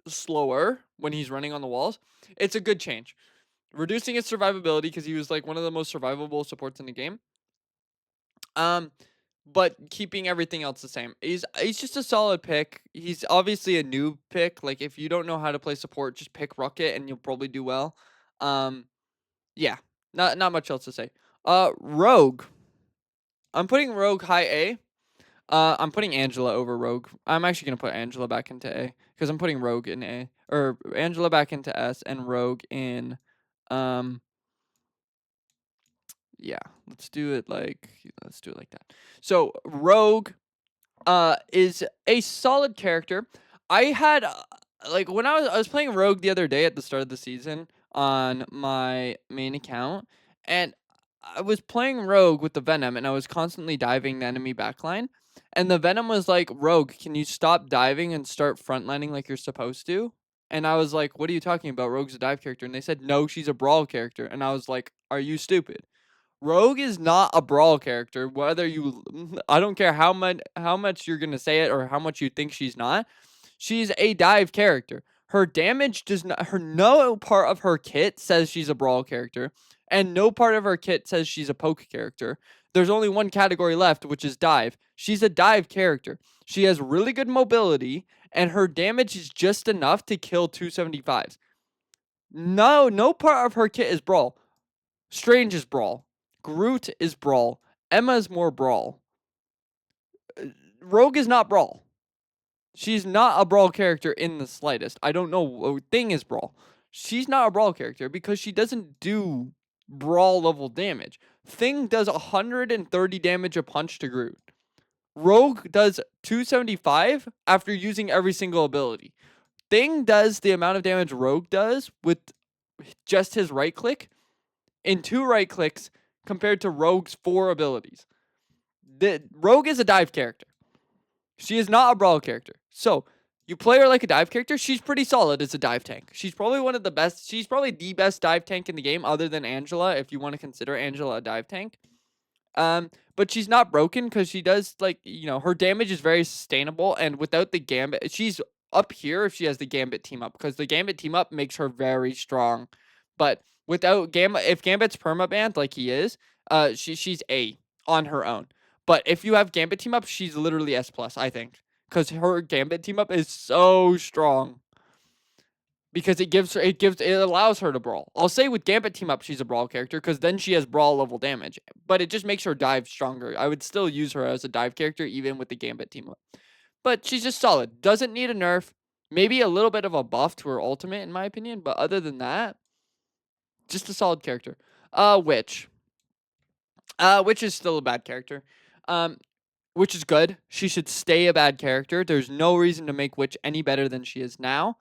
A: slower when he's running on the walls. It's a good change. Reducing his survivability because he was like one of the most survivable supports in the game. Um but keeping everything else the same. He's just a solid pick. He's obviously a new pick. Like if you don't know how to play support, just pick Rocket and you'll probably do well. Um, yeah, not much else to say. Rogue. I'm putting Rogue high A. I'm putting Angela over Rogue. I'm actually gonna put Angela back into A because I'm putting Rogue in A, or Angela back into S and Rogue in. Um, yeah, let's do it like that. So Rogue is a solid character. I had like when I was playing Rogue the other day at the start of the season on my main account, and I was playing Rogue with the Venom, and I was constantly diving the enemy backline, and the Venom was like, "Rogue, can you stop diving and start frontlining like you're supposed to?" And I was like, "What are you talking about? Rogue's a dive character." And they said, "No, she's a brawl character." And I was like, "Are you stupid?" Rogue is not a brawl character. Whether you, I don't care how much you're gonna say it or how much you think she's not. She's a dive character. Her damage does not. Her no part of her kit says she's a brawl character, and no part of her kit says she's a poke character. There's only one category left, which is dive. She's a dive character. She has really good mobility, and her damage is just enough to kill 275s. No part of her kit is brawl. Strange is brawl. Groot is brawl. Emma is more brawl. Rogue is not brawl. She's not a brawl character in the slightest. I don't know. Thing is brawl. She's not a brawl character because she doesn't do brawl level damage. Thing does 130 damage a punch to Groot. Rogue does 275 after using every single ability. Thing does the amount of damage Rogue does with just his right click in 2 right clicks compared to Rogue's 4 abilities. The Rogue is a dive character. She is not a brawl character. So you play her like a dive character. She's pretty solid as a dive tank. She's probably one of the best. She's probably the best dive tank in the game, other than Angela, if you want to consider Angela a dive tank. But she's not broken because she does her damage is very sustainable, and without the Gambit, she's up here if she has the Gambit team up because the Gambit team up makes her very strong. But without Gambit, if Gambit's permabanned like he is, she's A on her own. But if you have Gambit team up, she's literally S plus, I think, because her Gambit team up is so strong because it allows her to brawl. I'll say with Gambit team up she's a brawl character because then she has brawl level damage, but it just makes her dive stronger. I would still use her as a dive character even with the Gambit team up. But she's just solid. Doesn't need a nerf. Maybe a little bit of a buff to her ultimate in my opinion, but other than that, just a solid character. Witch. Witch is still a bad character. Um which is good. She should stay a bad character. There's no reason to make Witch any better than she is now.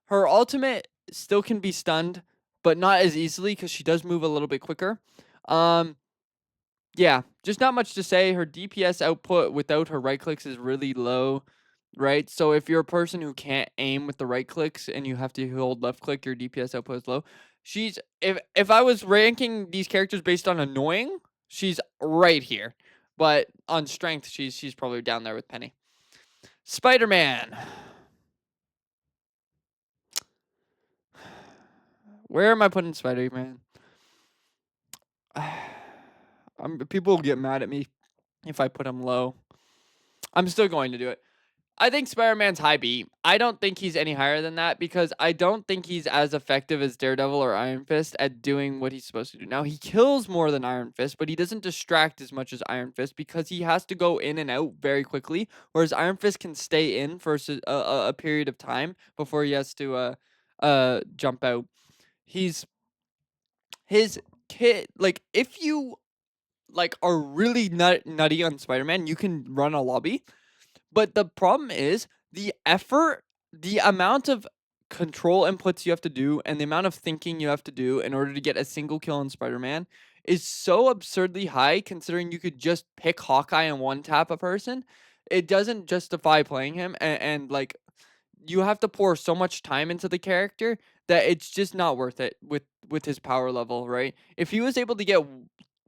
A: Her ultimate still can be stunned, but not as easily because she does move a little bit quicker. Um, yeah, just not much to say. Her DPS output without her right clicks is really low, right? So if you're a person who can't aim with the right clicks and you have to hold left click, your DPS output is low. She's if I was ranking these characters based on annoying, she's right here. But on strength, she's probably down there with Penny. Spider-Man. Where am I putting Spider-Man? People will get mad at me if I put him low. I'm still going to do it. I think Spider-Man's high B. I don't think he's any higher than that because I don't think he's as effective as Daredevil or Iron Fist at doing what he's supposed to do. Now, he kills more than Iron Fist, but he doesn't distract as much as Iron Fist because he has to go in and out very quickly, whereas Iron Fist can stay in for a period of time before he has to jump out. He's his kit, like, if you are really nutty on Spider-Man, you can run a lobby. But the problem is the effort, the amount of control inputs you have to do, and the amount of thinking you have to do in order to get a single kill on Spider-Man is so absurdly high considering you could just pick Hawkeye and one tap a person. It doesn't justify playing him, and like you have to pour so much time into the character that it's just not worth it with his power level, right? If he was able to get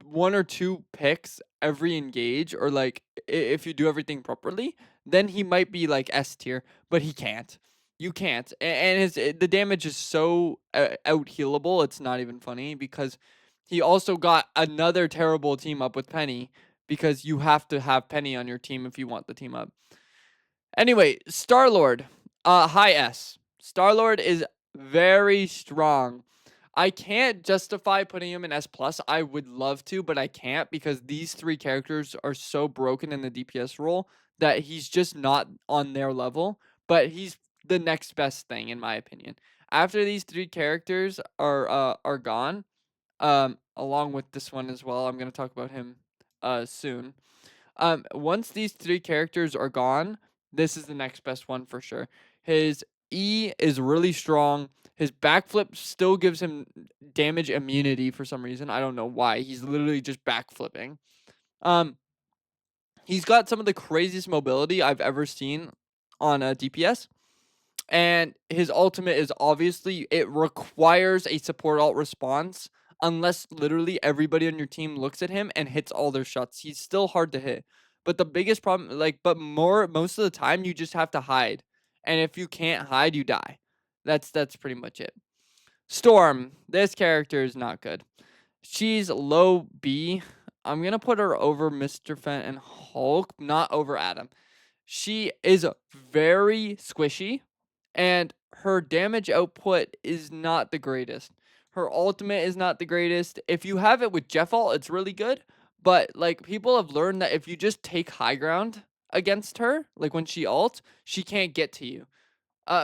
A: one or two picks every engage, or like if you do everything properly, then he might be like S tier, but he can't. You can't, and the damage is so out healable. It's not even funny because he also got another terrible team up with Penny, because you have to have Penny on your team if you want the team up. Anyway, Star-Lord, high S. Star-Lord is very strong. I can't justify putting him in S plus. I would love to, but I can't because these three characters are so broken in the DPS role that he's just not on their level. But he's the next best thing in my opinion. After these three characters are gone, along with this one as well, I'm gonna talk about him soon. Once these three characters are gone, this is the next best one for sure. His E is really strong. His backflip still gives him damage immunity for some reason. I don't know why. He's literally just backflipping. Um, he's got some of the craziest mobility I've ever seen on a DPS. And his ultimate is obviously it requires a support alt response unless literally everybody on your team looks at him and hits all their shots. He's still hard to hit. But the biggest problem most of the time you just have to hide. And if you can't hide, you die. That's pretty much it. Storm, this character is not good. She's low B. I'm going to put her over Mr. Fent and Hulk, not over Adam. She is very squishy and her damage output is not the greatest. Her ultimate is not the greatest. If you have it with Jeff ult, it's really good. But like people have learned that if you just take high ground against her, like when she ults, she can't get to you.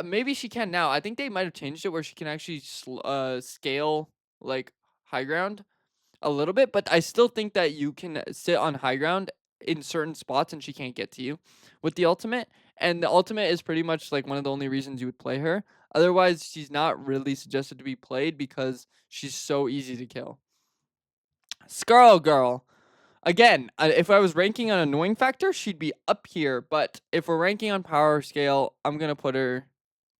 A: Maybe she can now. I think they might have changed it where she can actually scale like high ground a little bit, but I still think that you can sit on high ground in certain spots and she can't get to you with the ultimate. And the ultimate is pretty much like one of the only reasons you would play her. Otherwise, she's not really suggested to be played because she's so easy to kill. Scarl Girl. Again, if I was ranking on annoying factor, she'd be up here. But if we're ranking on power scale, I'm gonna put her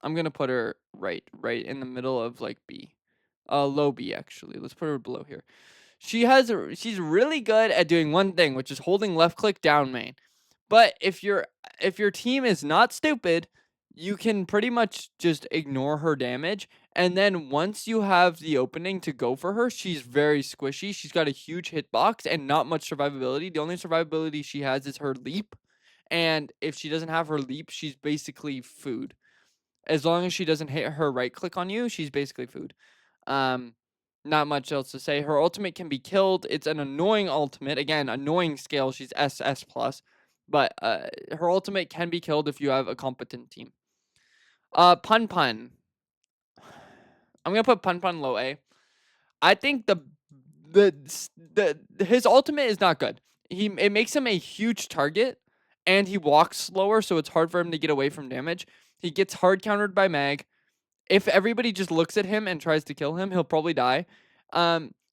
A: right in the middle of like B. Low B actually. Let's put her below here. She's really good at doing one thing, which is holding left click down main. But if your team is not stupid, you can pretty much just ignore her damage. And then once you have the opening to go for her, she's very squishy. She's got a huge hitbox and not much survivability. The only survivability she has is her leap. And if she doesn't have her leap, she's basically food. As long as she doesn't hit her right click on you, she's basically food. Um, Not much else to say. Her ultimate can be killed. It's an annoying ultimate. Again, annoying scale. She's SS plus, but her ultimate can be killed if you have a competent team. Pun Pun. I'm gonna put Pun Pun low A. I think his ultimate is not good. It makes him a huge target, and he walks slower, so it's hard for him to get away from damage. He gets hard countered by mag. If everybody just looks at him and tries to kill him, he'll probably die.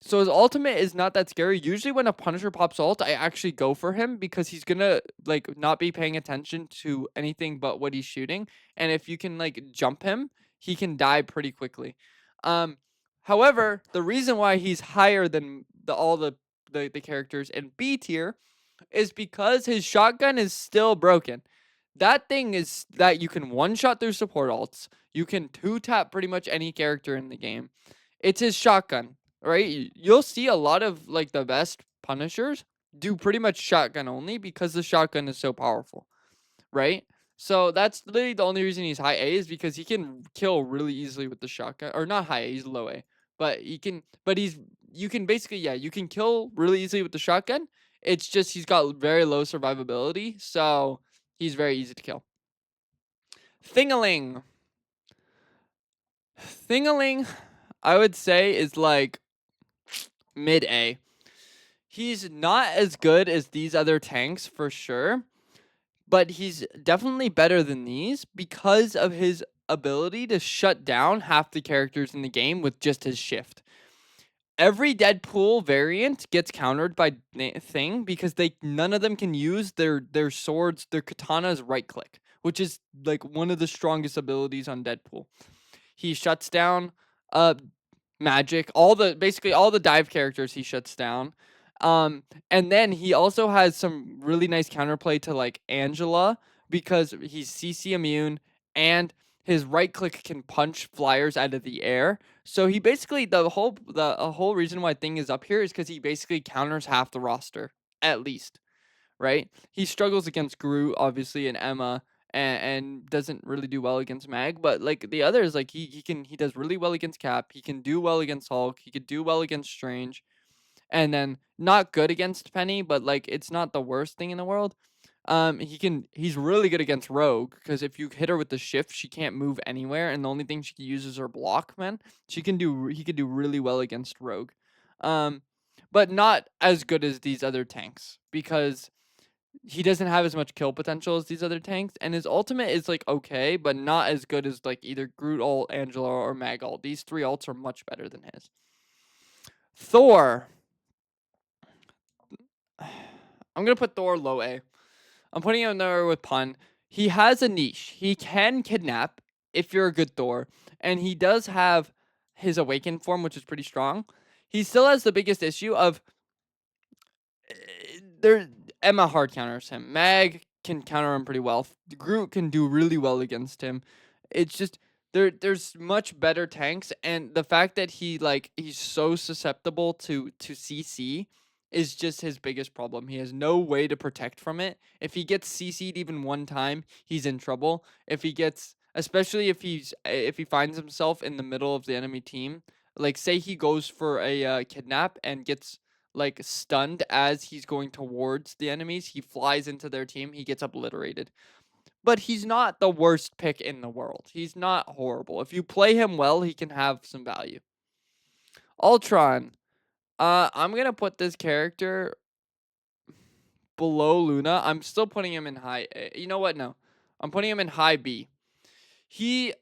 A: So his ultimate is not that scary. Usually when a Punisher pops ult, I actually go for him because he's gonna like not be paying attention to anything but what he's shooting. And if you can like jump him, he can die pretty quickly. Um, However, the reason why he's higher than all the characters in B tier is because his shotgun is still broken. That thing is that you can one shot through support alts. You can two tap pretty much any character in the game. It's his shotgun, right? You'll see a lot of like the best Punishers do pretty much shotgun only because the shotgun is so powerful, right? So that's literally the only reason he's high A is because he can kill really easily with the shotgun, or not high A, he's low A, but he can. But you can basically you can kill really easily with the shotgun. It's just he's got very low survivability, so he's very easy to kill. Thingaling. Thingaling, I would say, is like mid A. He's not as good as these other tanks for sure, but he's definitely better than these because of his ability to shut down half the characters in the game with just his shift. Every Deadpool variant gets countered by Thing because none of them can use their swords, their katanas right click, which is like one of the strongest abilities on Deadpool. He shuts down magic, basically all the dive characters he shuts down. And then he also has some really nice counterplay to like Angela because he's CC immune and his right click can punch flyers out of the air. So he basically the whole reason why Thing is up here is because he basically counters half the roster at least, right? He struggles against Groot, obviously, and Emma, and doesn't really do well against Mag. But like the others, like he does really well against Cap. He can do well against Hulk. He could do well against Strange, and then not good against Penny, but like it's not the worst thing in the world. He's really good against Rogue because if you hit her with the shift, she can't move anywhere, and the only thing she can use is her block. Man, he could do really well against Rogue, um, but not as good as these other tanks because he doesn't have as much kill potential as these other tanks, and his ultimate is like okay, but not as good as like either Groot ult, Angela, or Mag ult. These three ults are much better than his. Thor. I'm gonna put Thor low A. I'm putting him there with pun. He has a niche. He can kidnap if you're a good Thor, and he does have his awakened form, which is pretty strong. He still has the biggest issue of there. Emma hard counters him. Mag can counter him pretty well. Groot can do really well against him. It's just there's much better tanks, and the fact that he's so susceptible to CC is just his biggest problem. He has no way to protect from it. If he gets CC'd even one time, he's in trouble. If he gets especially if he finds himself in the middle of the enemy team, like say he goes for a kidnap and gets like stunned as he's going towards the enemies, he flies into their team, he gets obliterated. But he's not the worst pick in the world. He's not horrible. If you play him well, he can have some value. Ultron. I'm gonna put this character below Luna. I'm still putting him in high A. You know what? No. I'm putting him in high B. He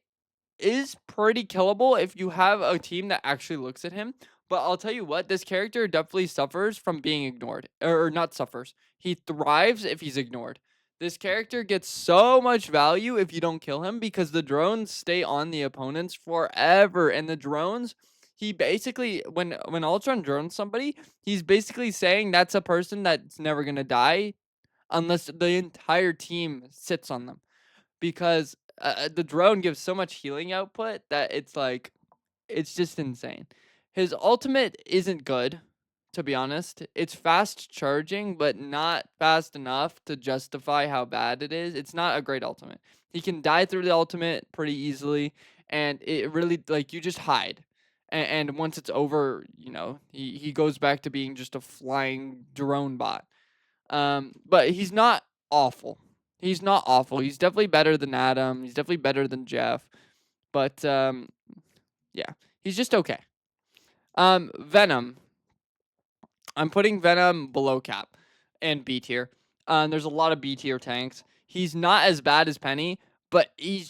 A: is pretty killable if you have a team that actually looks at him. But I'll tell you what, this character definitely suffers from being ignored. Or not suffers. He thrives if he's ignored. This character gets so much value if you don't kill him because the drones stay on the opponents forever. And the drones, he basically when Ultron drones somebody, he's basically saying that's a person that's never gonna die unless the entire team sits on them because the drone gives so much healing output that it's like it's just insane. His ultimate isn't good, to be honest. It's fast charging, but not fast enough to justify how bad it is. It's not a great ultimate. He can die through the ultimate pretty easily, and it really like you just hide. And once it's over, he goes back to being just a flying drone bot. But he's not awful. He's not awful. He's definitely better than Adam. He's definitely better than Jeff. But yeah, he's just okay. Venom. I'm putting Venom below Cap and B tier. There's a lot of B tier tanks. He's not as bad as Penny, but he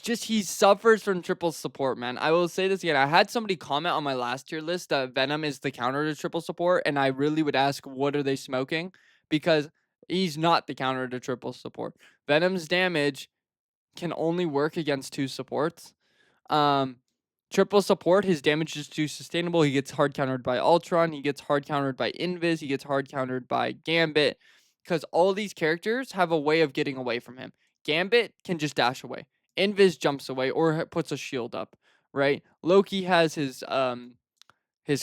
A: suffers from triple support, man. I will say this again. I had somebody comment on my last tier list that Venom is the counter to triple support, and I really would ask, what are they smoking? Because he's not the counter to triple support. Venom's damage can only work against two supports. Um, Triple support, his damage is too sustainable. He gets hard countered by Ultron. He gets hard countered by Invis. He gets hard countered by Gambit. Because all these characters have a way of getting away from him. Gambit can just dash away. Invis jumps away or puts a shield up, right? Loki has his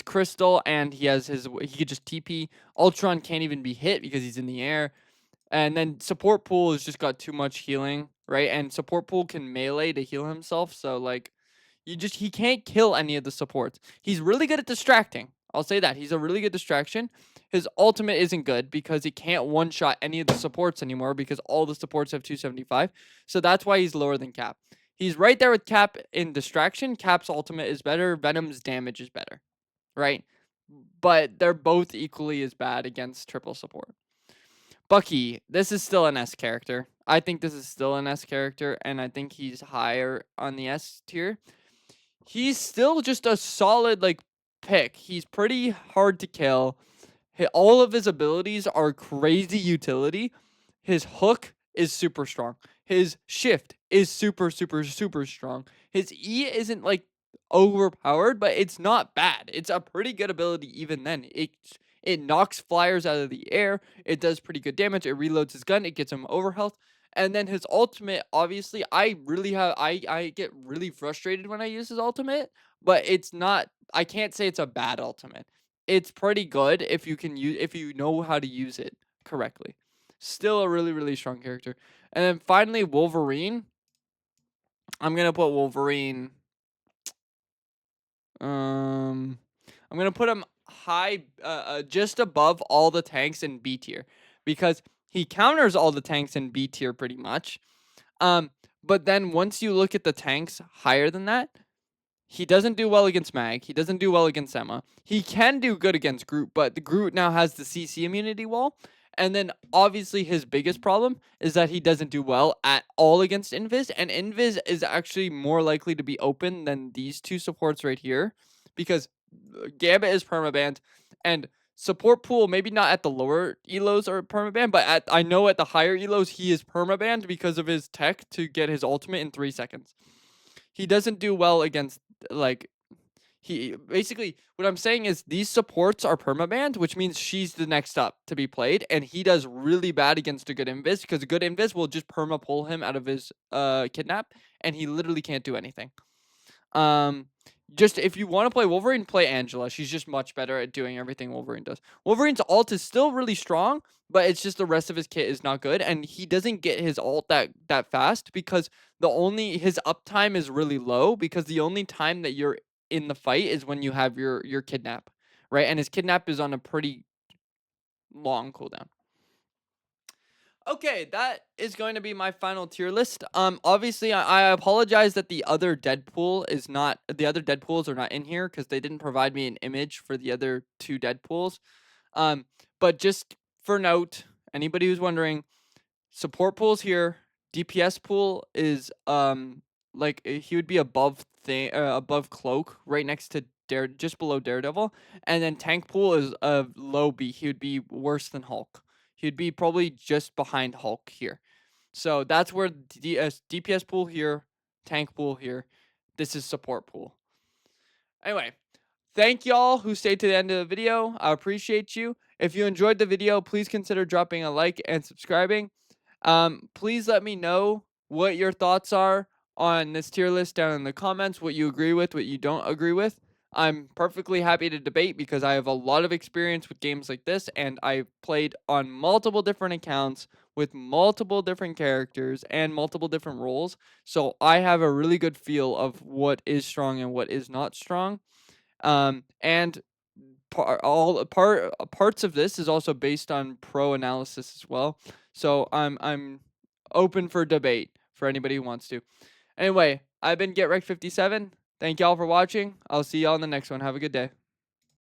A: crystal and he could just TP. Ultron can't even be hit because he's in the air. And then support pool has just got too much healing, right? And support pool can melee to heal himself, so like he can't kill any of the supports. He's really good at distracting. I'll say that. He's a really good distraction. His ultimate isn't good because he can't one-shot any of the supports anymore because all the supports have 275. So that's why he's lower than Cap. He's right there with Cap in distraction. Cap's ultimate is better. Venom's damage is better, right? But they're both equally as bad against triple support. Bucky, this is still an S character. I think this is still an S character, and I think he's higher on the S tier. He's still just a solid like pick. He's pretty hard to kill. All of his abilities are crazy utility. His hook is super strong. His shift is super, super, super strong. His E isn't like overpowered, but it's not bad. It's a pretty good ability even then. It knocks flyers out of the air. It does pretty good damage. It reloads his gun. It gets him overhealth. And then his ultimate, obviously, I get really frustrated when I use his ultimate, but it's not I can't say it's a bad ultimate. It's pretty good if you know how to use it correctly. Still a really, really strong character. And then finally, Wolverine. I'm gonna put Wolverine. Um, I'm gonna put him high, just above all the tanks in B tier, because he counters all the tanks in B tier pretty much. But then once you look at the tanks higher than that, he doesn't do well against Mag. He doesn't do well against Emma. He can do good against Groot, but the Groot now has the CC immunity wall. And then obviously his biggest problem is that he doesn't do well at all against Invis. And Invis is actually more likely to be open than these two supports right here, because Gambit is permabanned, and support pool, maybe not at the lower elos or permabanned, but I know at the higher elos he is permabanned because of his tech to get his ultimate in 3 seconds. He doesn't do well against, like, he basically, what I'm saying is these supports are permabanned, which means she's the next up to be played, and he does really bad against a good invis, because a good invis will just perma pull him out of his kidnap, and he literally can't do anything. Just if you want to play Wolverine, play Angela. She's just much better at doing everything Wolverine does. Wolverine's ult is still really strong, but it's just the rest of his kit is not good, and he doesn't get his ult that fast, because his uptime is really low, because the only time that you're in the fight is when you have your kidnap, right? And his kidnap is on a pretty long cooldown. Okay, that is going to be my final tier list. Obviously, I apologize that the other Deadpools are not in here, because they didn't provide me an image for the other two Deadpools. But just for note, anybody who's wondering, support pool's here. DPS pool is like he would be above Cloak, right next to just below Daredevil, and then tank pool is low B. He would be worse than Hulk. He'd be probably just behind Hulk here. So that's where DPS pool here, tank pool here. This is support pool. Anyway, thank y'all who stayed to the end of the video. I appreciate you. If you enjoyed the video, please consider dropping a like and subscribing. Please let me know what your thoughts are on this tier list down in the comments, what you agree with, what you don't agree with. I'm perfectly happy to debate, because I have a lot of experience with games like this, and I've played on multiple different accounts with multiple different characters and multiple different roles. So I have a really good feel of what is strong and what is not strong. And parts of this is also based on pro analysis as well. So I'm open for debate for anybody who wants to. Anyway, I've been GetWrecked57. Thank y'all for watching. I'll see y'all in the next one. Have a good day.